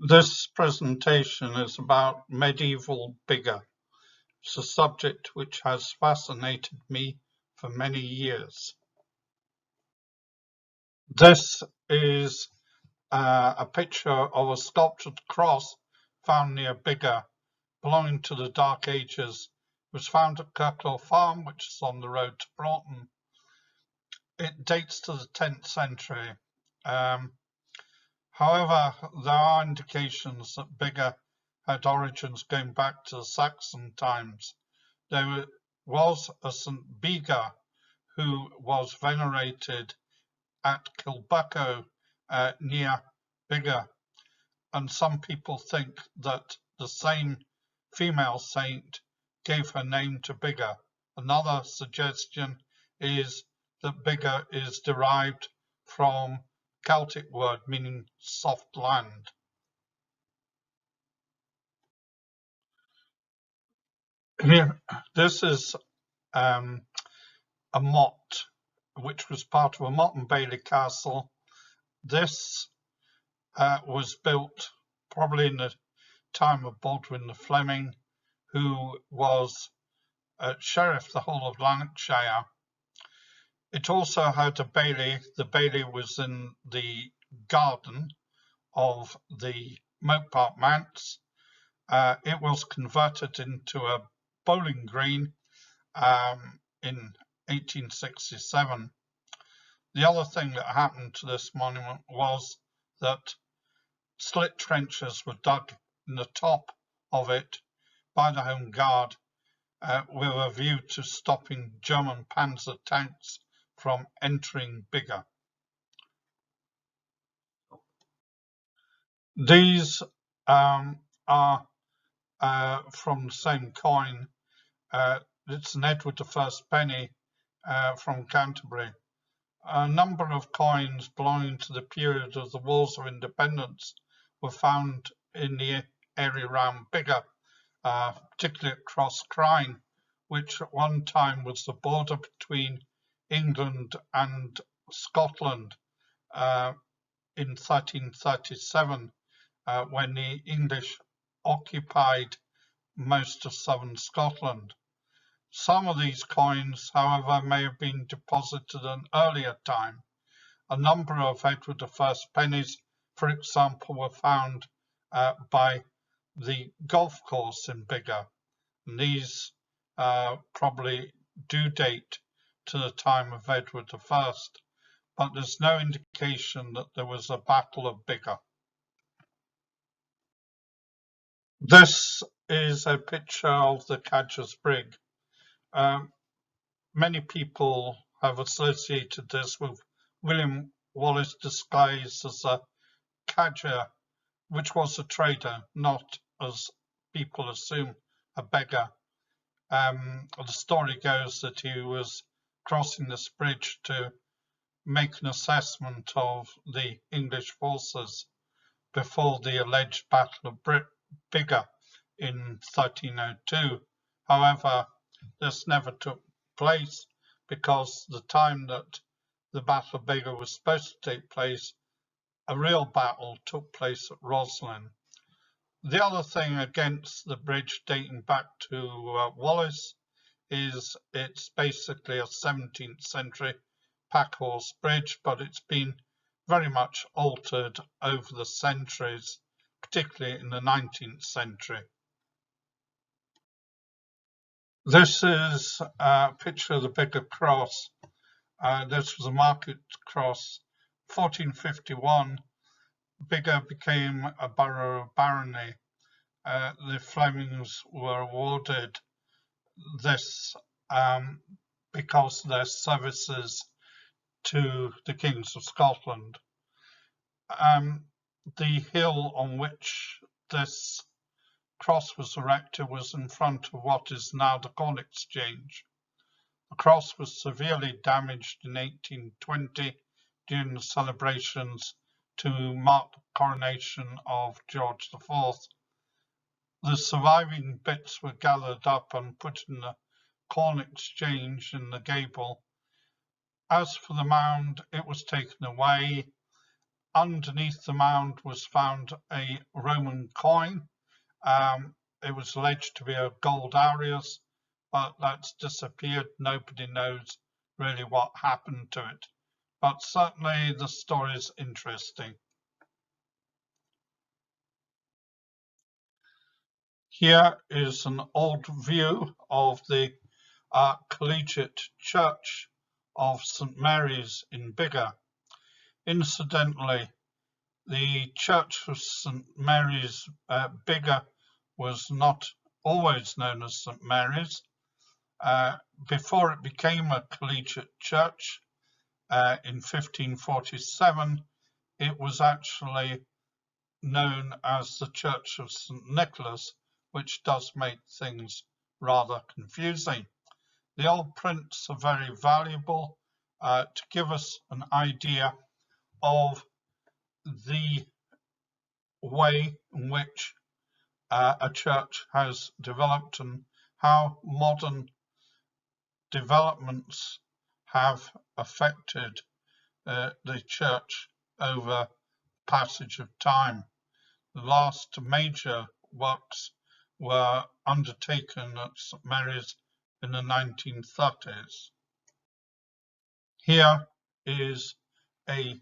This presentation is about medieval Biggar. It's a subject which has fascinated me for many years. This is a picture of a sculptured cross found near Biggar, belonging to the Dark Ages. It was found at Kirkhill Farm, which is on the road to Broughton. It dates to the 10th century. However, there are indications that Biggar had origins going back to the Saxon times. There was a St. Biggar who was venerated at Kilbucko near Biggar, and some people think that the same female saint gave her name to Biggar. Another suggestion is that Biggar is derived from Celtic word meaning soft land. Here, this is a motte, which was part of a Motte and Bailey castle. This was built probably in the time of Baldwin the Fleming, who was sheriff the whole of Lanarkshire. It also had a bailey. The bailey was in the garden of the Moat Park Manse. It was converted into a bowling green in 1867. The other thing that happened to this monument was that slit trenches were dug in the top of it by the Home Guard with a view to stopping German panzer tanks from entering Biggar. These are from the same coin. It's an Edward I penny from Canterbury. A number of coins belonging to the period of the Wars of Independence were found in the area around Biggar, particularly at Cross Crine, which at one time was the border between England and Scotland in 1337, when the English occupied most of southern Scotland. Some of these coins, however, may have been deposited at an earlier time. A number of Edward I pennies, for example, were found by the golf course in Biggar, and these probably do date to the time of Edward I, but there's no indication that there was a Battle of Biggar. This is a picture of the Cadger's Brig. Many people have associated this with William Wallace disguised as a cadger, which was a trader, not, as people assume, a beggar. The story goes that he was crossing this bridge to make an assessment of the English forces before the alleged Battle of Biggar in 1302. However, this never took place because the time that the Battle of Biggar was supposed to take place, a real battle took place at Roslin. The other thing against the bridge dating back to Wallace is it's basically a 17th century packhorse bridge, but it's been very much altered over the centuries, particularly in the 19th century. This is a picture of the Biggar Cross. This was a market cross. 1451, Biggar became a borough of barony. The Flemings were awarded this because of their services to the kings of Scotland. The hill on which this cross was erected was in front of what is now the Corn Exchange. The cross was severely damaged in 1820 during the celebrations to mark the coronation of George IV. The surviving bits were gathered up and put in the Corn Exchange in the gable. As for the mound, it was taken away. underneath the mound was found a Roman coin. It was alleged to be a gold aureus, but that's disappeared. Nobody knows really what happened to it. But certainly the story is interesting. Here is an old view of the Collegiate Church of St Mary's in Biggar. Incidentally, the Church of St Mary's Biggar was not always known as St Mary's. Before it became a collegiate church in 1547, it was actually known as the Church of St Nicholas, which does make things rather confusing. The old prints are very valuable to give us an idea of the way in which a church has developed and how modern developments have affected the church over passage of time. The last major works were undertaken at St Mary's in the 1930s. Here is a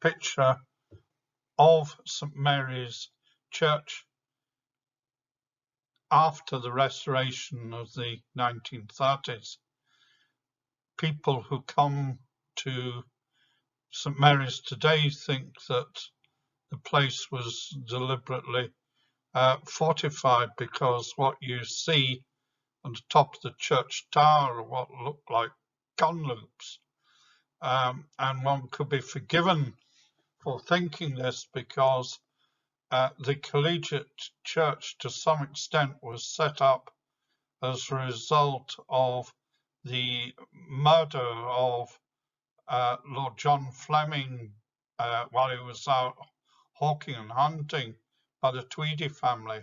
picture of St Mary's Church after the restoration of the 1930s. People who come to St Mary's today think that the place was deliberately fortified, because what you see on the top of the church tower are what look like gun loops. And one could be forgiven for thinking this, because the collegiate church to some extent was set up as a result of the murder of Lord John Fleming while he was out hawking and hunting by the Tweedy family.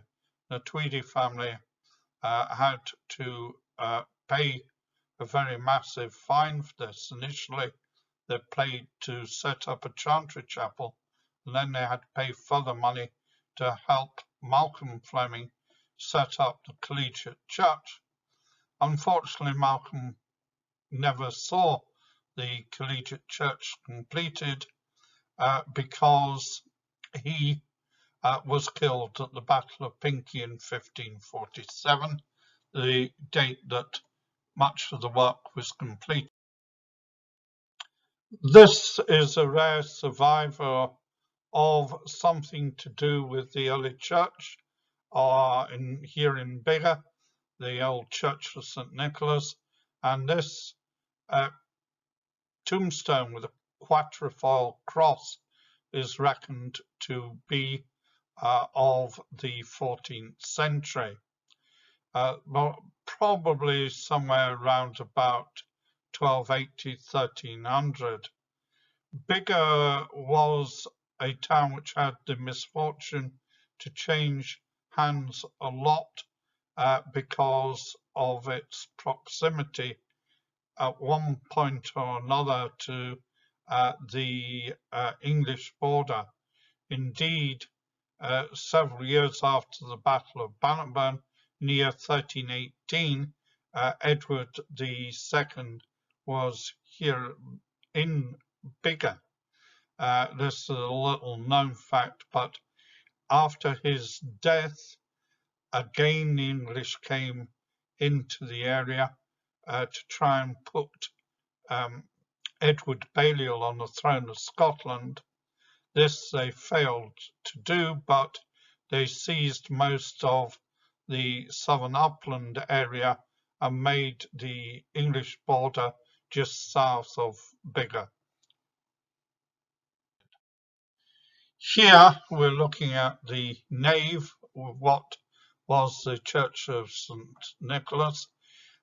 The Tweedy family had to pay a very massive fine for this. Initially, they paid to set up a chantry chapel, and then they had to pay further money to help Malcolm Fleming set up the collegiate church. Unfortunately, Malcolm never saw the collegiate church completed because he was killed at the Battle of Pinkie in 1547, the date that much of the work was complete. This is a rare survivor of something to do with the early church here in Biggar, the old Church of St Nicholas, and this tombstone with a quatrefoil cross is reckoned to be of the 14th century, probably somewhere around about 1280, 1300. Biggar was a town which had the misfortune to change hands a lot because of its proximity at one point or another to the English border. Indeed, several years after the Battle of Bannockburn, near 1318, Edward II was here in Biggar. This is a little known fact, but after his death, again the English came into the area to try and put Edward Balliol on the throne of Scotland. This they failed to do, but they seized most of the southern upland area and made the English border just south of Biggar. Here we're looking at the nave of what was the Church of St Nicholas.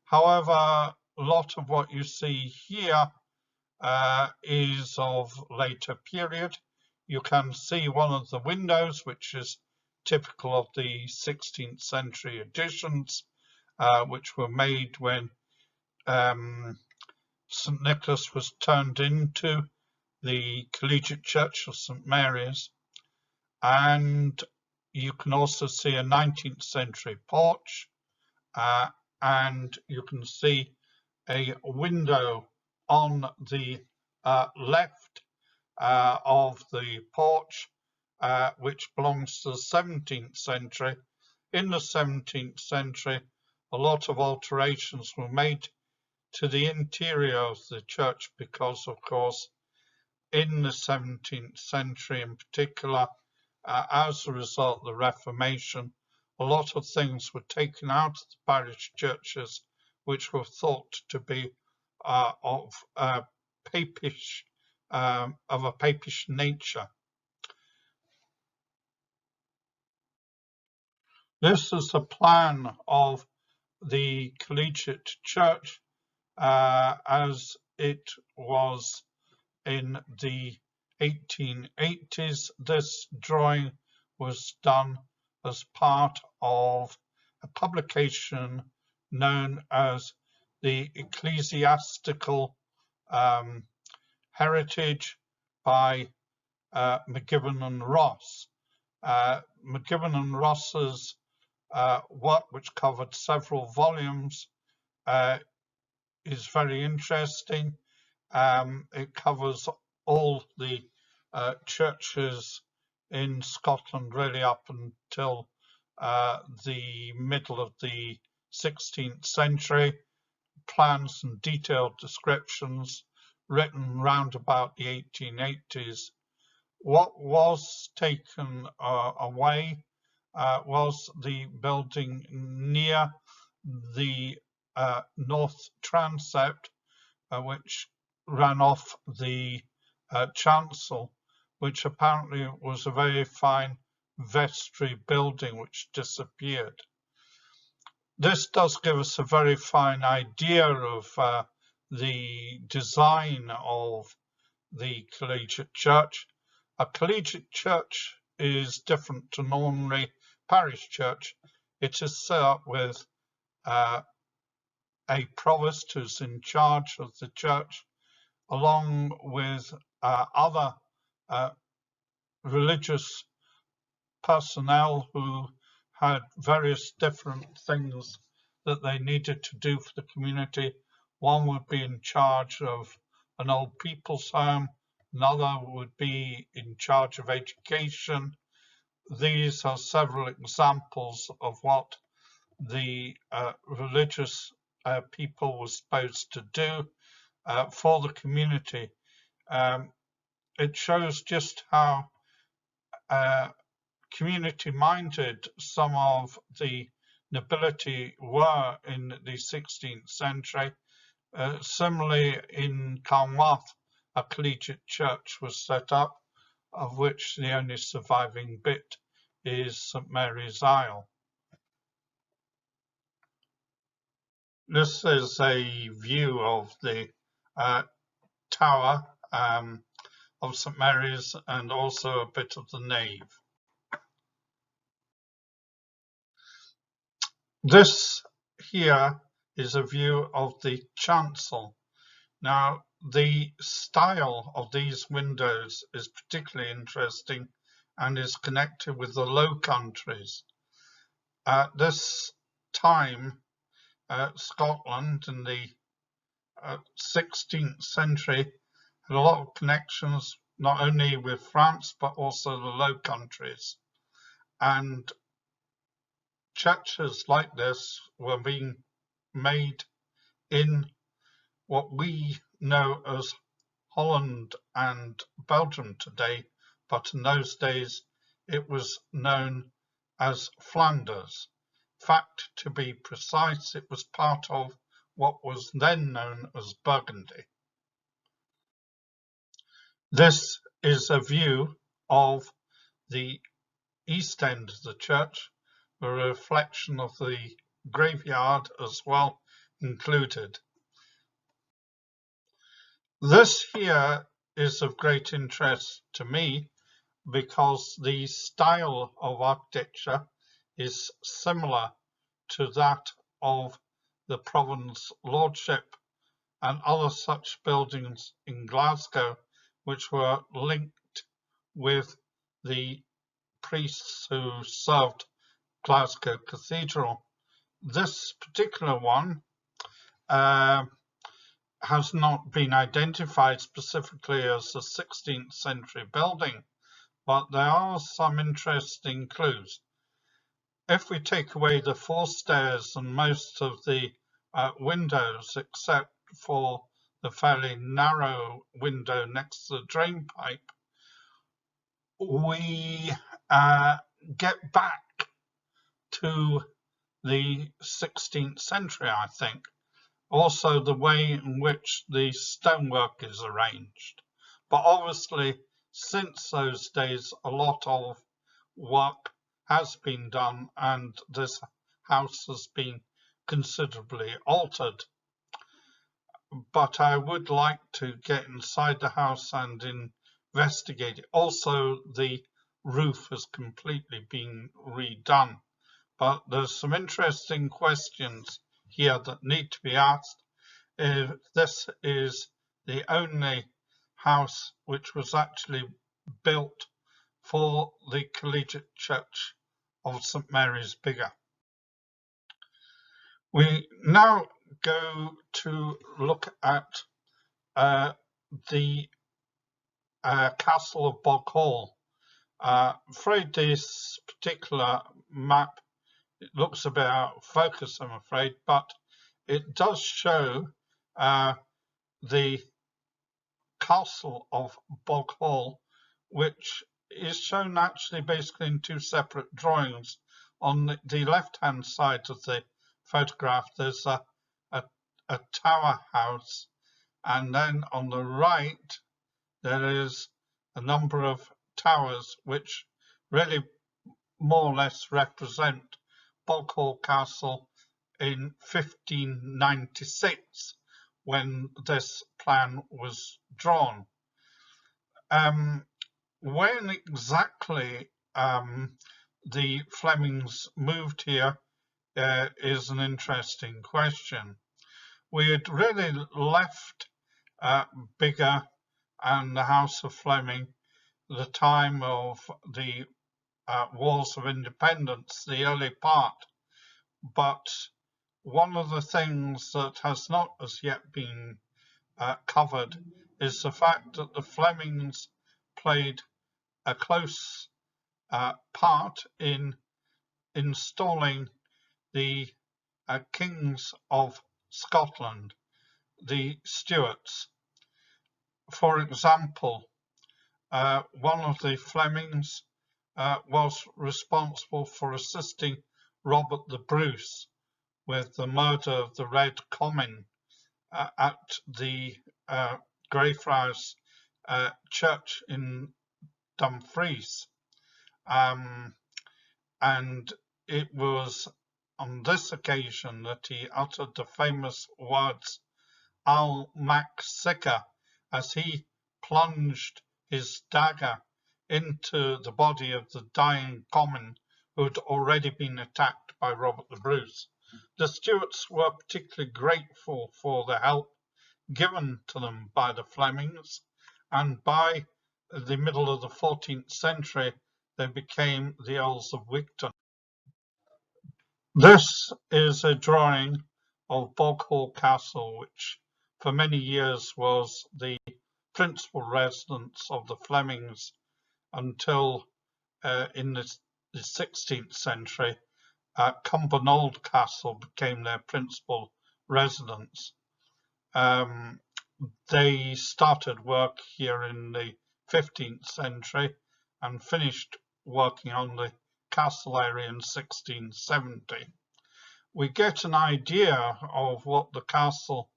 However, a lot of what you see here is of later period. You can see one of the windows, which is typical of the 16th century additions, which were made when St Nicholas was turned into the Collegiate Church of St Mary's, and you can also see a 19th century porch, and you can see a window on the left of the porch, which belongs to the 17th century. In the 17th century, a lot of alterations were made to the interior of the church because, of course, in the 17th century in particular, as a result of the Reformation, a lot of things were taken out of the parish churches which were thought to be of a papish nature. This is a plan of the Collegiate Church as it was in the 1880s. This drawing was done as part of a publication known as the Ecclesiastical Heritage by McGibbon and Ross. McGibbon and Ross's work, which covered several volumes, is very interesting. It covers all the churches in Scotland really up until the middle of the 16th century, plans and detailed descriptions written round about the 1880s. What was taken away was the building near the north transept, which ran off the chancel, which apparently was a very fine vestry building which disappeared. This does give us a very fine idea of the design of the collegiate church. A collegiate church is different to an ordinary parish church. It is set up with a provost who's in charge of the church, along with other religious personnel who had various different things that they needed to do for the community. One would be in charge of an old people's home, another would be in charge of education. These are several examples of what the religious people were supposed to do for the community. It shows just how community-minded some of the nobility were in the 16th century. Similarly, in Carnwath, a collegiate church was set up, of which the only surviving bit is St Mary's Aisle. This is a view of the tower of St Mary's and also a bit of the nave. This here is a view of the chancel. Now, the style of these windows is particularly interesting and is connected with the Low Countries. At this time, Scotland in the 16th century had a lot of connections not only with France but also the Low Countries, and churches like this were being made in what we know as Holland and Belgium today, but in those days it was known as Flanders. In fact, to be precise, it was part of what was then known as Burgundy. This is a view of the east end of the church, a reflection of the graveyard as well included. This here is of great interest to me because the style of architecture is similar to that of the Province Lordship and other such buildings in Glasgow, which were linked with the priests who served Glasgow Cathedral. This particular one has not been identified specifically as a 16th century building, but there are some interesting clues. If we take away the four stairs and most of the windows, except for the fairly narrow window next to the drain pipe, we get back to the 16th century, I think. Also, the way in which the stonework is arranged. But obviously, since those days, a lot of work has been done and this house has been considerably altered. But I would like to get inside the house and investigate it. Also, the roof has completely been redone. But there's some interesting questions here that need to be asked. If this is the only house which was actually built for the Collegiate Church of St Mary's, Biggar. We now go to look at the Castle of Boghall. Afraid this particular map, it looks a bit out of focus, I'm afraid, but it does show the Castle of Boghall, which is shown actually basically in two separate drawings. On the left-hand side of the photograph, there's a tower house, and then on the right, there is a number of towers which really more or less represent Boghall Castle in 1596 when this plan was drawn. When exactly the Flemings moved here is an interesting question. We had really left Biggar and the House of Fleming the time of the Wars of Independence, the early part, but one of the things that has not as yet been covered is the fact that the Flemings played a close part in installing the kings of Scotland, the Stuarts. For example, one of the Flemings was responsible for assisting Robert the Bruce with the murder of the Red Comyn at the Greyfriars Church in Dumfries. And it was on this occasion that he uttered the famous words "Al Mac Sicca" as he plunged his dagger into the body of the dying Comyn who had already been attacked by Robert the Bruce. The Stuarts were particularly grateful for the help given to them by the Flemings, and by the middle of the 14th century they became the Earls of Wigton. This is a drawing of Boghall Castle, which for many years was the principal residence of the Flemings until in the 16th century Cumbernauld Castle became their principal residence. They started work here in the 15th century and finished working on the castle area in 1670. We get an idea of what the castle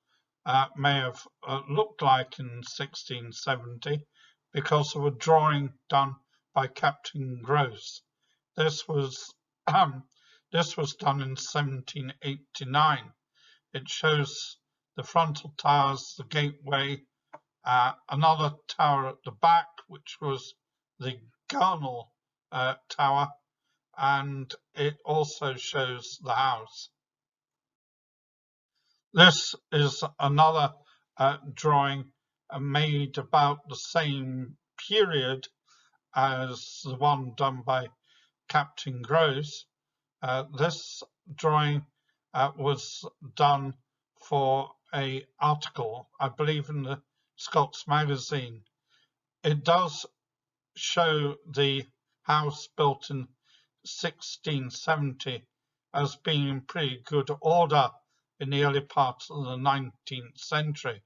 may have looked like in 1670 because of a drawing done by Captain Grose. This was done in 1789. It shows the frontal towers, the gateway, another tower at the back, which was the Gurnall Tower, and it also shows the house. This is another drawing made about the same period as the one done by Captain Gross. This drawing was done for an article, I believe, in the Scots magazine. It does show the house built in 1670 as being in pretty good order in the early part of the 19th century.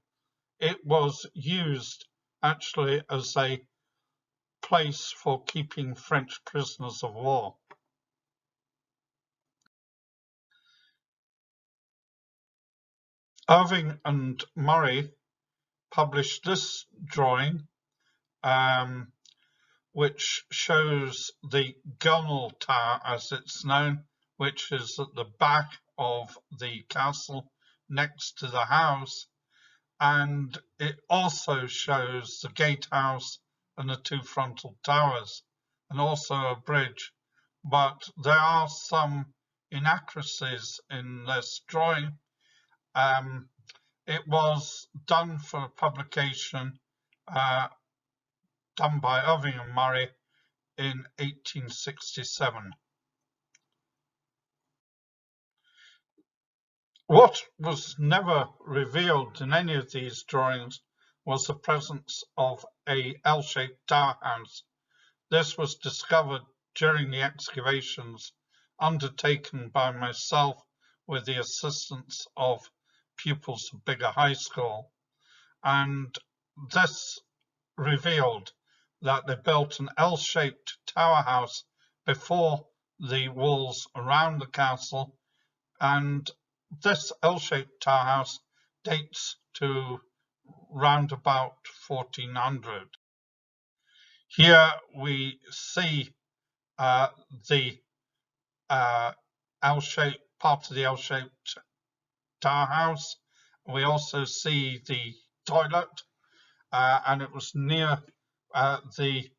It was used actually as a place for keeping French prisoners of war. Irving and Murray published this drawing, which shows the gunwale tower, as it's known, which is at the back of the castle next to the house, and it also shows the gatehouse and the two frontal towers, and also a bridge. But there are some inaccuracies in this drawing. It was done for a publication done by Irving and Murray in 1867. What was never revealed in any of these drawings was the presence of a L-shaped tower house. This was discovered during the excavations undertaken by myself with the assistance of pupils of Biggar High School, and this revealed that they built an L-shaped tower house before the walls around the castle, and this L-shaped tower house dates to round about 1400. Here we see the L-shaped part of the L-shaped tower house. We also see the toilet, and it was near the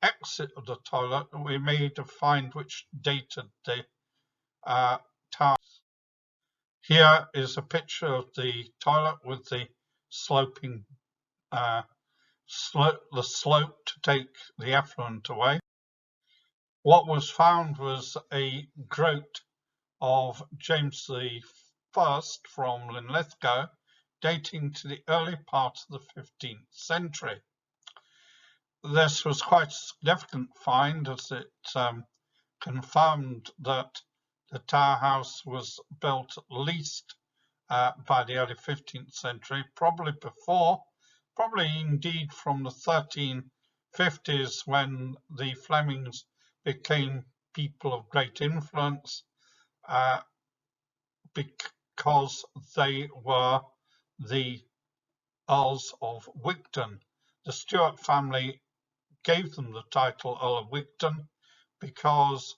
exit of the toilet that we made to find which dated the tower. Here is a picture of the toilet with the sloping the slope to take the effluent away. What was found was a groat of James I from Linlithgow, dating to the early part of the 15th century. This was quite a significant find, as it confirmed that the tower house was built at least by the early 15th century, probably before, probably indeed from the 1350s, when the Flemings became people of great influence, because they were the Earls of Wigton. The Stuart family gave them the title Earl of Wigton because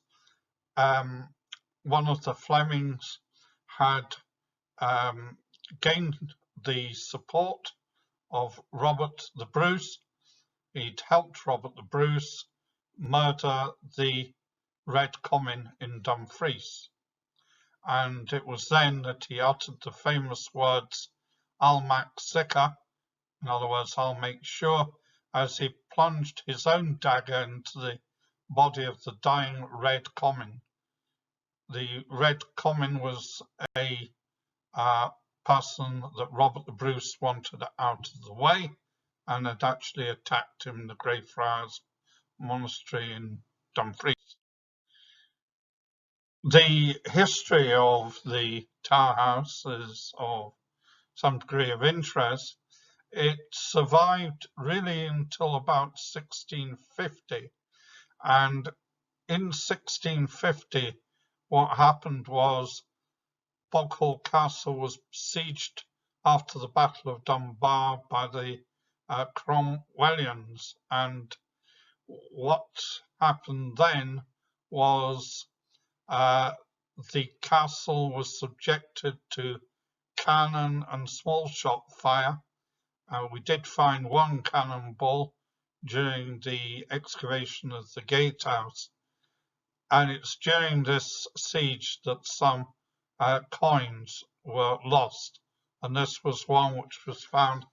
one of the Flemings had gained the support of Robert the Bruce. He'd helped Robert the Bruce murder the Red Comyn in Dumfries, and it was then that he uttered the famous words, "I'll mak sicker," in other words, "I'll make sure," as he plunged his own dagger into the body of the dying Red Comyn. The Red Comyn was a person that Robert the Bruce wanted out of the way, and had actually attacked him in the Greyfriars Monastery in Dumfries. The history of the Tower House is of some degree of interest. It survived really until about 1650, and in 1650 what happened was Boghall Castle was besieged after the Battle of Dunbar by the Cromwellians, and what happened then was the castle was subjected to cannon and small shot fire. We did find one cannonball during the excavation of the gatehouse, and it's during this siege that some coins were lost, and this was one which was found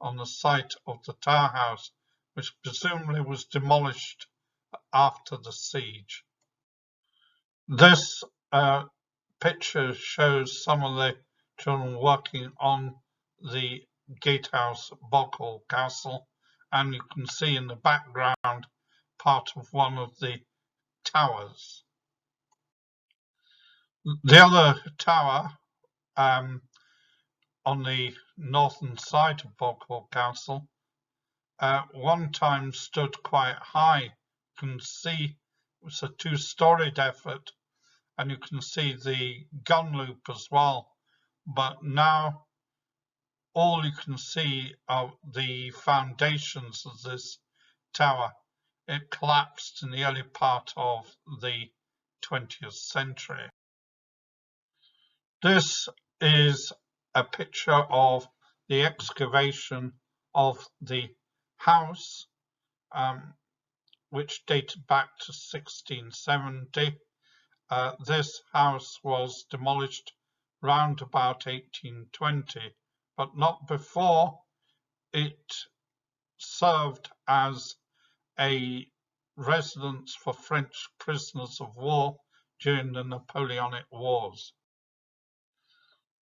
on the site of the Tower House, which presumably was demolished after the siege. This picture shows some of the children working on the gatehouse at Bogghall Castle, and you can see in the background part of one of the towers. The other tower on the northern side of Bogghall Castle one time stood quite high. You can see it was a two-storied effort, and you can see the gun loop as well, but now all you can see are the foundations of this tower. It collapsed in the early part of the 20th century. This is a picture of the excavation of the house, which dated back to 1670. This house was demolished round about 1820, but not before. It served as a residence for French prisoners of war during the Napoleonic Wars.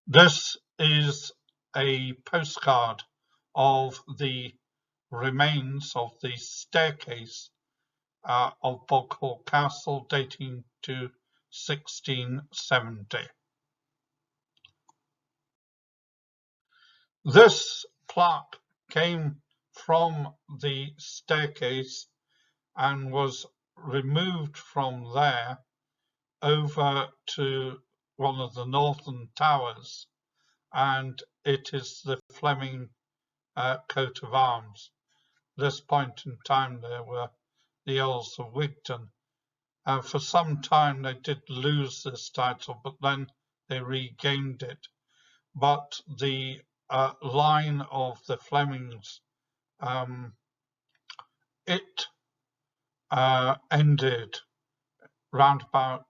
This is a postcard of the remains of the staircase of Bogghall Castle, dating to 1670. This plaque came from the staircase and was removed from there over to one of the northern towers, and it is the Fleming coat of arms. At this point in time there were the Earls of Wigton. For some time they did lose this title, but then they regained it. But the line of the Flemings, it ended round about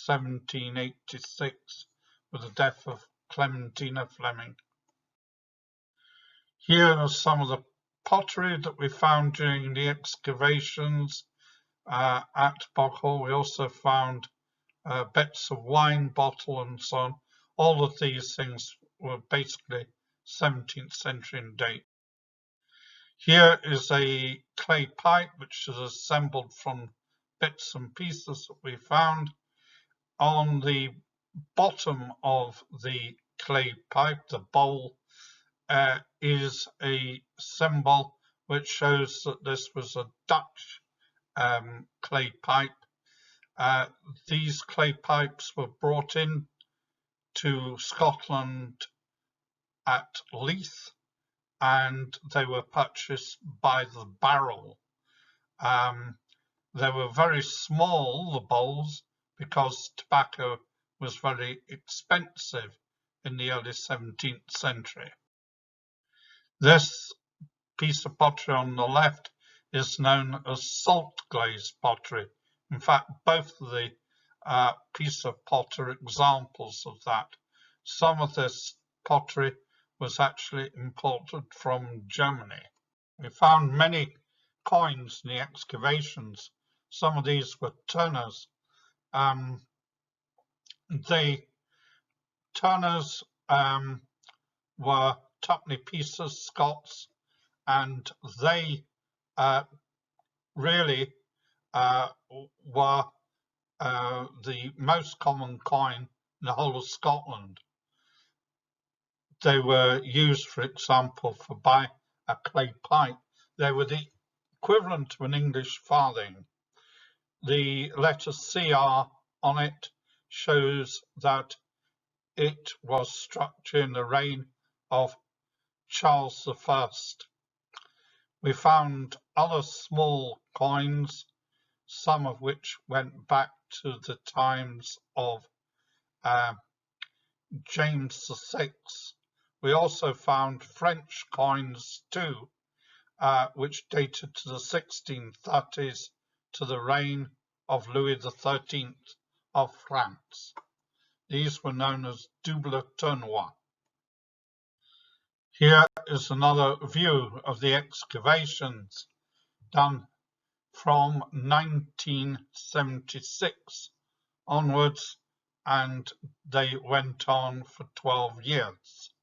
1786 with the death of Clementina Fleming. Here are some of the pottery that we found during the excavations at Bogghall. We also found bits of wine bottle and so on. All of these things were basically 17th century in date. Here is a clay pipe which is assembled from bits and pieces that we found. On the bottom of the clay pipe, the bowl, is a symbol which shows that this was a Dutch clay pipe. These clay pipes were brought in to Scotland at Leith, and they were purchased by the barrel. They were very small, the bowls, because tobacco was very expensive in the early 17th century. This piece of pottery on the left is known as salt glazed pottery. In fact, both of the pieces of pottery are examples of that. Some of this pottery was actually imported from Germany. We found many coins in the excavations. Some of these were turners. The turners were tuppenny pieces, Scots, and they really were the most common coin in the whole of Scotland. They were used, for example, for buying a clay pipe. They were the equivalent of an English farthing. The letter CR on it shows that it was struck during the reign of Charles I. We found other small coins, some of which went back to the times of James VI. We also found French coins too, which dated to the 1630s, to the reign of Louis XIII of France. These were known as double tournois. Here is another view of the excavations done from 1976 onwards, and they went on for 12 years.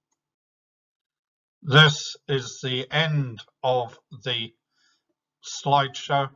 This is the end of the slideshow.